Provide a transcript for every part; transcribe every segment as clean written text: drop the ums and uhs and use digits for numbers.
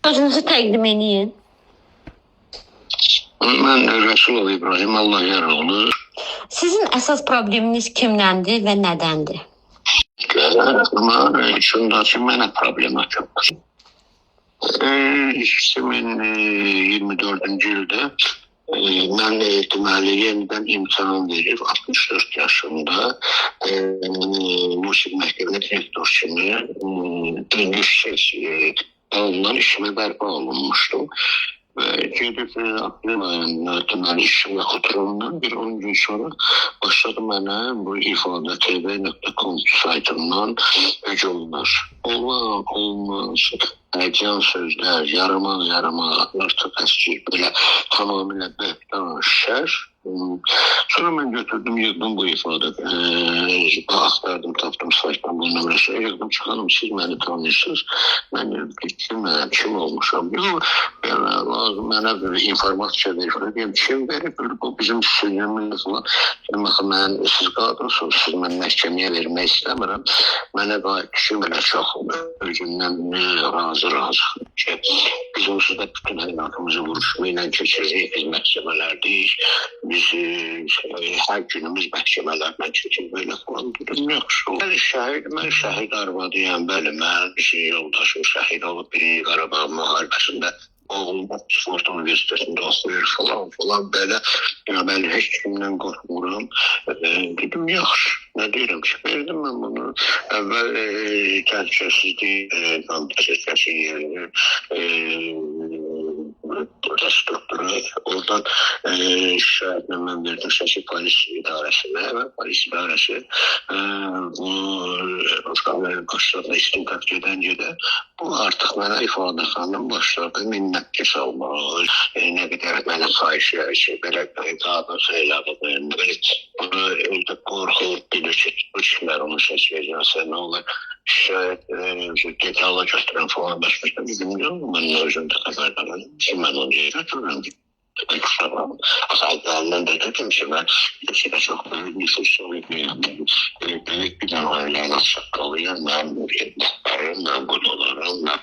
Özünüzü təqdim edin. Mən Rəsulov İbrahim, Allah yar olur. Sizin əsas probleminiz kimdəndir və nədəndir? Amma şunda ki, mənə problemat yoxdur. 2024-cü ildə mən deməli yenidən imtahan verib 64 yaşında musiqi məktəbində direktor kimi yüksək alınan işimə bərpa olunmuşdum. Gedib aprel ayında deməli işimə oturumdan bir 10 gün sonra başladı mənə bu ifadə.tv.com saytından hücumlar. Olmaz, can sözlər, yaramaz, artıq əski, belə tamamilə bəhtan şər. Sonra mən götürdüm, yığdım bu ifadə, axtardım, tapdım saytdan bu nömrəsi, yığdım ki, xanım, siz məni tanıyırsınız, mən bilməyəm, kim olmuşam. Lazım mənə bir informasiya verir, kim verib, bu bizim sürümümüz var. Mən, siz qadırsınız, siz mən məhkəməyə vermək istəmirəm. Mənə qayıt ki, belə çox özümdən razı ki, biz onsuz da bütün həyatımızı vuruşma ilə keçirik, biz məhkəmələrdik, biz hər günümüz məhkəmələrdən keçir, belə falan durum yoxdur. Mən şəhid arvadıyam, bəli, mən yoldaşım şəhid olub biri Qarabağ müharibəsində oğlum Oxford Universitetində oxuyur falan belə. Mən heç kimdən qorxmuram. Dedim, yaxşı, nə deyirəm ki, verdim mən bunu. Əvvəl təhlükəsizlik təhlükəsizlik yerini strukturu, oradan şəhidlə mən verdim Şəki polis idarəsinə və polis idarəsi bu başladı istinqat gedən bu artıq mənə ifadə xanım başladı minnətki salmağı, nə qədər mənə xahiş edir ki, belə qadın xeyladı, bunu evdə qorxub bilir ki, bu kimlər onu seçəcəksə, nə olur, şəhid detayla götürən falan başmışda bilmiyorum, mən özümdə xəbərdarım ki, mən onu götürürəm. Azadlarından da dedim ki, mən bir çox böyük nüfus oluyum, böyük bir dənə ailənin açıqqalıyım, mən müriyyətlərim, mən qudalarım, mən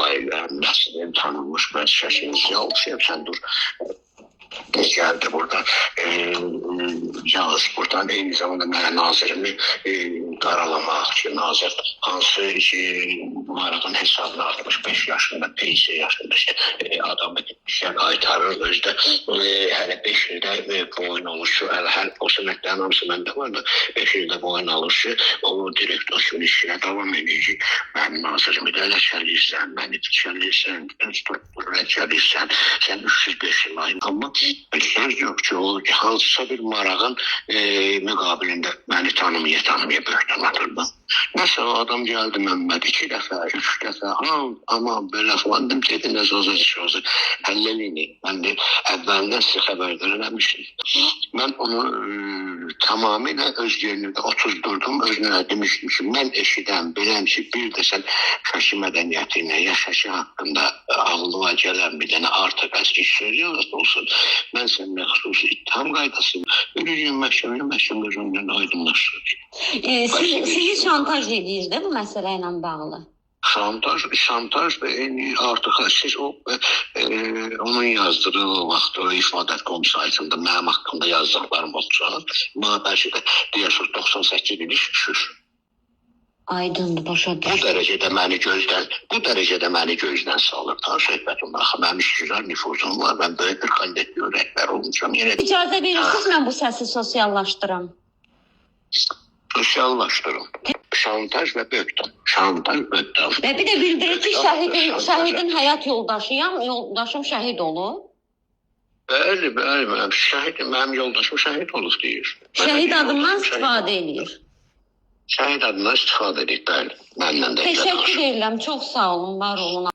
ailərim, nəslim tanınmış, mən şəşinizi almışım, sən dur. Geldi burada Yağız buradan eyni zamanda mənə nazirimi qaralamaq ki, nazir hansı ki Maraqın hesabını 65 yaşında, 5 yaşında adamı işə qaytarır, özdə hələ 5 ildə boyun olur ki, hələ o sənətlərin hamısı məndə var da 5 ildə boyun alır ki, o direktor kimi işinə davam edir ki, mən nazirimi də ləkəliyirsən, məni tikəliyirsən, struktur ləkəliyirsən, sən 305 il ayın, amma söz yok ki, o hansısa bir marağın müqabilində məni tanımaya böyükdən atırdım. Nəsə o adam gəldi Məmməd 2 dəfə, 3 dəfə, aman belə falan dedim, nə sözü həlləliyini. Mən de əvvəlindən sizə xəbərdar eləmişim. Mən onu tamamilə öz yerində oturdurdum, özünə demişdim ki, mən eşidən, biləm ki, bir də sən Şəki mədəniyyəti ilə ya Şəki haqqında ağlıma gələn bir dənə artıq əski söz olsun. Mən səninlə xüsusi ittiham qaydasını yürüyün məhkəmə özündən aydınlaşdırır. Sizi şantaj edir də bu məsələ ilə bağlı? Şantaj da artıq siz onun yazdığı o vaxt o ifadə.com saytında mənim haqqımda yazdıqlarım olacaq. Bana bəlkə də deyərsiniz 98 il iş düşür. Aydındır, başa düşür. Bu dərəcədə məni gözdən salır. Söhbətim baxı, mənim işgüzar nüfuzum var, mən böyük bir kollektiv rəhbər olacağım. İcazə verirsiniz, mən bu səsi sosiallaşdıram. Sosiallaşdırım. Şantaj və böhtan. Və bir də bildirir ki, şəhidin həyat yoldaşım şəhid olub. Bəli, mənim yoldaşım şəhid olub deyir. Şəhid adından istifadə edir. Şəhid adından istifadə edir, bəli. Təşəkkür edirəm, çox sağ olun, var olun.